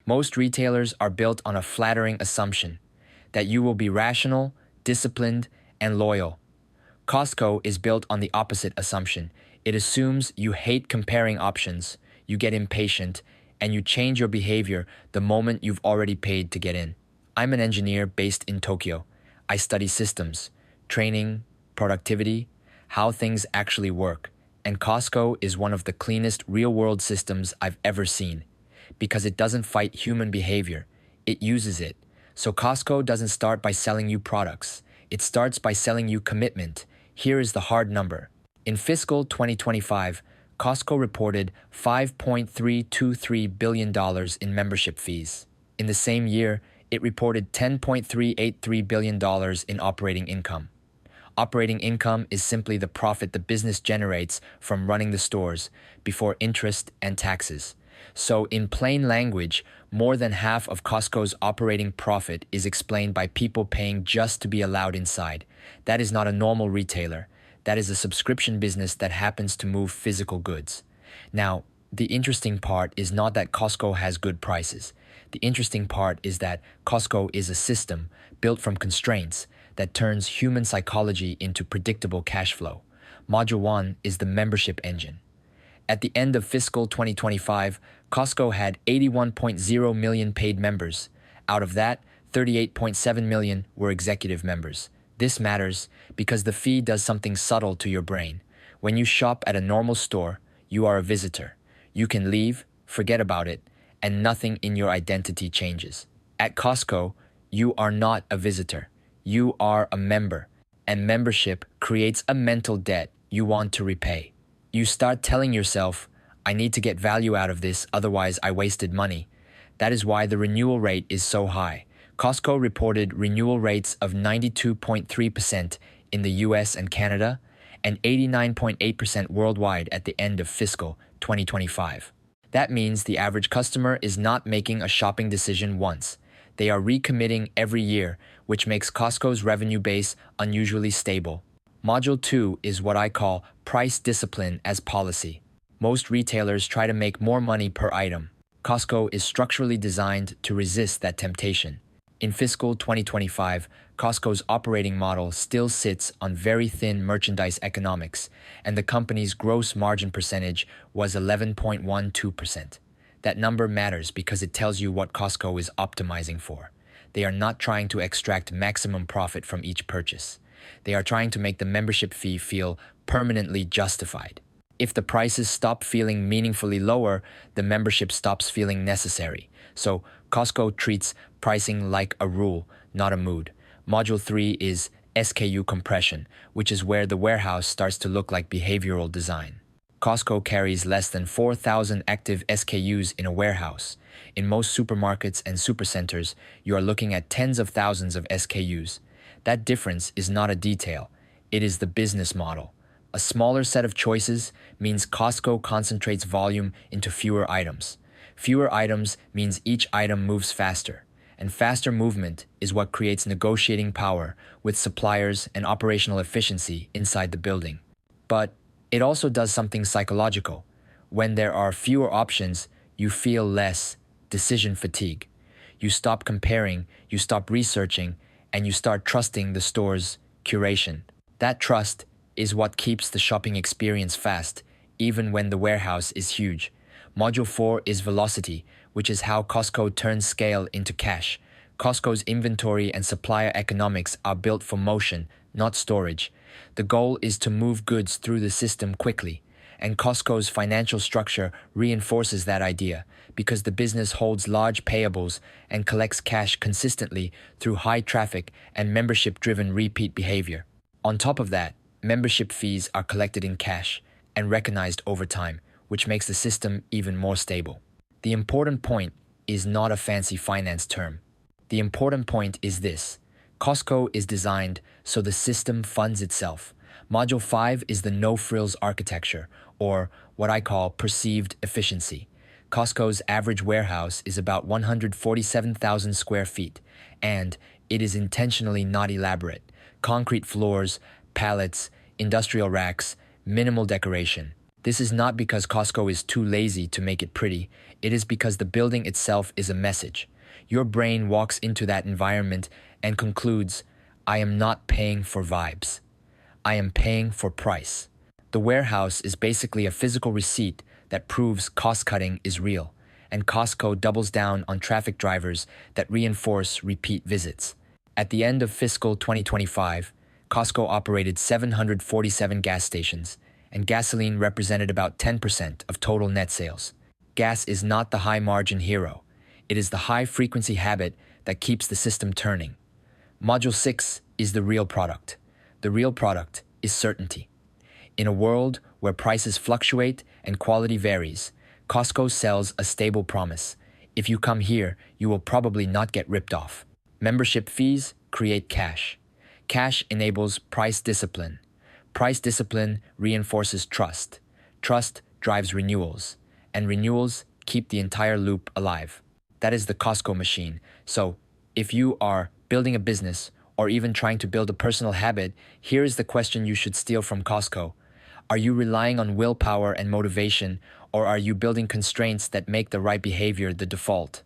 Most retailers are built on a flattering assumption that you will be rational, disciplined, and loyal. Costco is built on the opposite assumption. It assumes you hate comparing options, you get impatient, and you change your behavior the moment you've already paid to get in. I'm an engineer based in Tokyo. I study systems, training, productivity, how things actually work. And Costco is one of the cleanest real-world systems I've ever seen because it doesn't fight human behavior, it uses it. So Costco doesn't start by selling you products. It starts by selling you commitment. Here is the hard number. In fiscal 2025, Costco reported $5.323 billion in membership fees. In the same year, it reported $10.383 billion in operating income. Operating income is simply the profit the business generates from running the stores before interest and taxes. So in plain language, more than half of Costco's operating profit is explained by people paying just to be allowed inside. That is not a normal retailer. That is a subscription business that happens to move physical goods. Now, the interesting part is not that Costco has good prices. The interesting part is that Costco is a system built from constraints that turns human psychology into predictable cash flow. Module 1 is the membership engine. At the end of fiscal 2025, Costco had 81.0 million paid members. Out of that, 38.7 million were executive members. This matters because the fee does something subtle to your brain. When you shop at a normal store, you are a visitor. You can leave, forget about it, and nothing in your identity changes. At Costco, you are not a visitor. You are a member, and membership creates a mental debt you want to repay. You start telling yourself, I need to get value out of this, otherwise I wasted money. That is why the renewal rate is so high. Costco reported renewal rates of 92.3% in the US and Canada and 89.8% worldwide at the end of fiscal 2025. That means the average customer is not making a shopping decision once. They are recommitting every year, which makes Costco's revenue base unusually stable. Module 2 is what I call price discipline as policy. Most retailers try to make more money per item. Costco is structurally designed to resist that temptation. In fiscal 2025, Costco's operating model still sits on very thin merchandise economics, and the company's gross margin percentage was 11.12%. That number matters because it tells you what Costco is optimizing for. They are not trying to extract maximum profit from each purchase. They are trying to make the membership fee feel permanently justified. If the prices stop feeling meaningfully lower, the membership stops feeling necessary. So Costco treats pricing like a rule, not a mood. Module 3 is SKU compression, which is where the warehouse starts to look like behavioral design. Costco carries less than 4,000 active SKUs in a warehouse. In most supermarkets and supercenters, you are looking at tens of thousands of SKUs. That difference is not a detail. It is the business model. A smaller set of choices means Costco concentrates volume into fewer items. Fewer items means each item moves faster, and faster movement is what creates negotiating power with suppliers and operational efficiency inside the building. But it also does something psychological. When there are fewer options, you feel less decision fatigue. You stop comparing, you stop researching, and you start trusting the store's curation. That trust is what keeps the shopping experience fast, even when the warehouse is huge. Module 4 is velocity, which is how Costco turns scale into cash. Costco's inventory and supplier economics are built for motion, not storage. The goal is to move goods through the system quickly, and Costco's financial structure reinforces that idea because the business holds large payables and collects cash consistently through high traffic and membership-driven repeat behavior. On top of that, membership fees are collected in cash and recognized over time, which makes the system even more stable. The important point is not a fancy finance term. The important point is this: Costco is designed so the system funds itself. Module 5 is the no-frills architecture, or what I call perceived efficiency. Costco's average warehouse is about 147,000 square feet, and it is intentionally not elaborate. Concrete floors, pallets, industrial racks, minimal decoration. This is not because Costco is too lazy to make it pretty. It is because the building itself is a message. Your brain walks into that environment and concludes, I am not paying for vibes. I am paying for price. The warehouse is basically a physical receipt that proves cost cutting is real, and Costco doubles down on traffic drivers that reinforce repeat visits. At the end of fiscal 2025, Costco operated 747 gas stations, and gasoline represented about 10% of total net sales. Gas is not the high-margin hero. It is the high-frequency habit that keeps the system turning. Module 6 is the real product. The real product is certainty. In a world where prices fluctuate and quality varies, Costco sells a stable promise. If you come here, you will probably not get ripped off. Membership fees create cash. Cash enables price discipline. Price discipline reinforces trust. Trust drives renewals, and renewals keep the entire loop alive. That is the Costco machine. So, if you are building a business or even trying to build a personal habit, here is the question you should steal from Costco. Are you relying on willpower and motivation, or are you building constraints that make the right behavior the default?